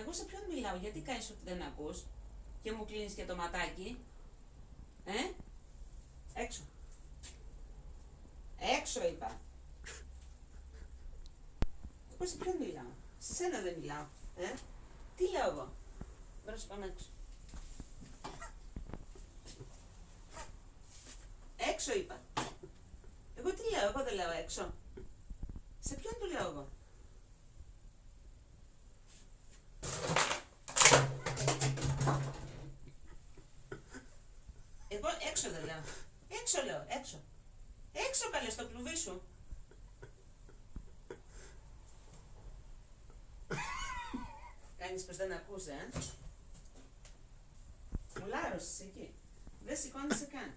Εγώ σε ποιον μιλάω, γιατί κάνεις ότι δεν ακούς και μου κλείνεις και το ματάκι. Έξω. Έξω είπα. Εγώ σε ποιον μιλάω, σε σένα δεν μιλάω. Τι λέω εγώ. Μπορώ να σου πάμε έξω. Έξω είπα. Εγώ τι λέω, εγώ δεν λέω έξω. Σε ποιον του λέω εγώ. Εγώ έξω δεν λέω. Έξω λέω, έξω. Έξω καλέ στο κλουβί σου. Κάνεις πως δεν ακούς, Μου λάρωσες εκεί. Δεν σηκώνεσαι καν.